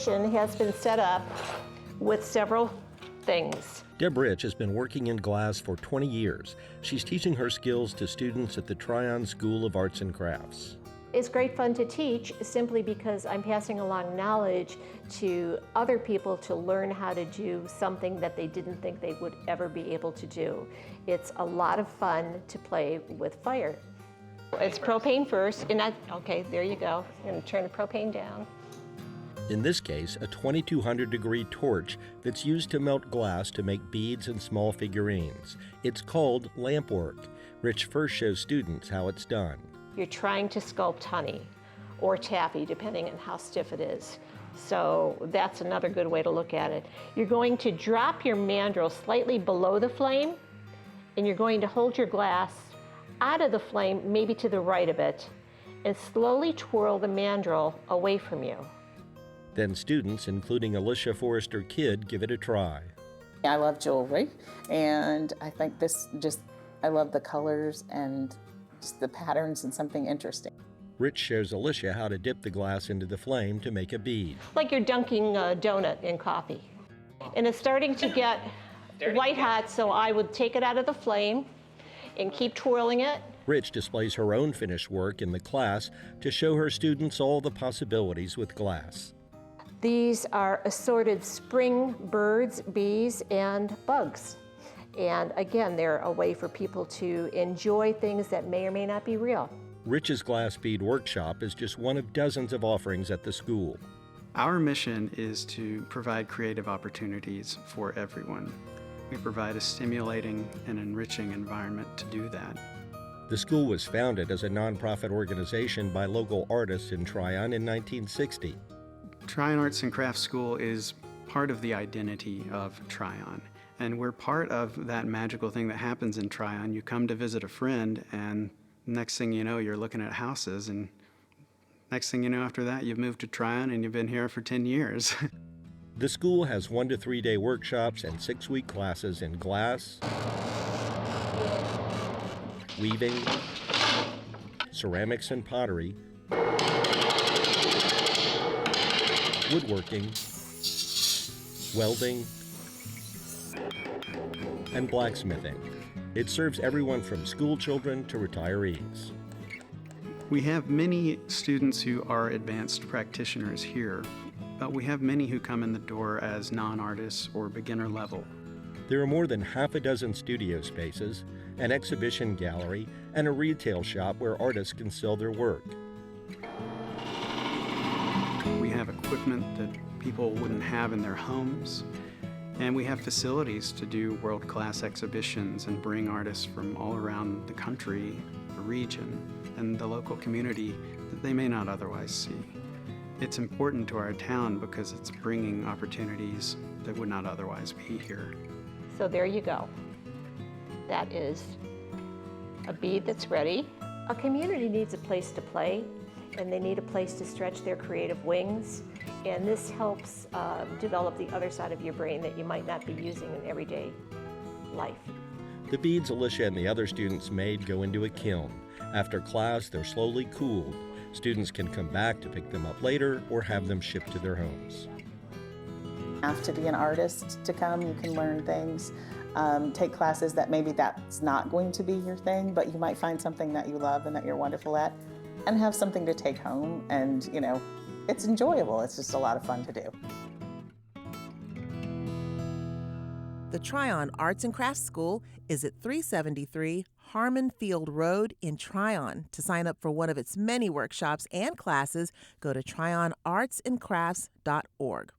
exhibition has been set up with several things. Deb Rich has been working in glass for 20 years. She's teaching her skills to students at the Tryon School of Arts and Crafts. It's great fun to teach simply because I'm passing along knowledge to other people to learn how to do something that they didn't think they would ever be able to do. It's a lot of fun to play with fire. It's propane first, and okay, there you go. I'm going to turn the propane down. In this case, a 2200-degree torch that's used to melt glass to make beads and small figurines. It's called lamp work. Rich first shows students how it's done. You're trying to sculpt honey or taffy, depending on how stiff it is. So that's another good way to look at it. You're going to drop your mandrel slightly below the flame, and you're going to hold your glass out of the flame, maybe to the right of it, and slowly twirl the mandrel away from you. Then students, including Alicia Forrester Kidd, give it a try. I love jewelry, and I think I love the colors and just the patterns and something interesting. Rich shows Alicia how to dip the glass into the flame to make a bead. Like you're dunking a donut in coffee. And it's starting to get white hot, so I would take it out of the flame and keep twirling it. Rich displays her own finished work in the class to show her students all the possibilities with glass. These are assorted spring birds, bees, and bugs. And again, they're a way for people to enjoy things that may or may not be real. Rich's Glass Bead Workshop is just one of dozens of offerings at the school. Our mission is to provide creative opportunities for everyone. We provide a stimulating and enriching environment to do that. The school was founded as a nonprofit organization by local artists in Tryon in 1960. Tryon Arts and Crafts School is part of the identity of Tryon, and we're part of that magical thing that happens in Tryon. You come to visit a friend, and next thing you know, you're looking at houses, and next thing you know after that, you've moved to Tryon and you've been here for 10 years. The school has 1 to 3 day workshops and 6-week classes in glass, weaving, ceramics and pottery, woodworking, welding, and blacksmithing. It serves everyone from school children to retirees. We have many students who are advanced practitioners here, but we have many who come in the door as non-artists or beginner level. There are more than half a dozen studio spaces, an exhibition gallery, and a retail shop where artists can sell their work. We have equipment that people wouldn't have in their homes, and we have facilities to do world-class exhibitions and bring artists from all around the country, the region, and the local community that they may not otherwise see. It's important to our town because it's bringing opportunities that would not otherwise be here. So there you go. That is a bead that's ready. A community needs a place to play, and they need a place to stretch their creative wings, and this helps develop the other side of your brain that you might not be using in everyday life. The beads Alicia and the other students made go into a kiln. After class, they're slowly cooled. Students can come back to pick them up later or have them shipped to their homes. You have to be an artist to come. You can learn things, take classes that maybe that's not going to be your thing, but you might find something that you love and that you're wonderful at, and have something to take home, and it's enjoyable. It's just a lot of fun to do. The Tryon Arts and Crafts School is at 373 Harmon Field Road in Tryon. To sign up for one of its many workshops and classes, go to tryonartsandcrafts.org.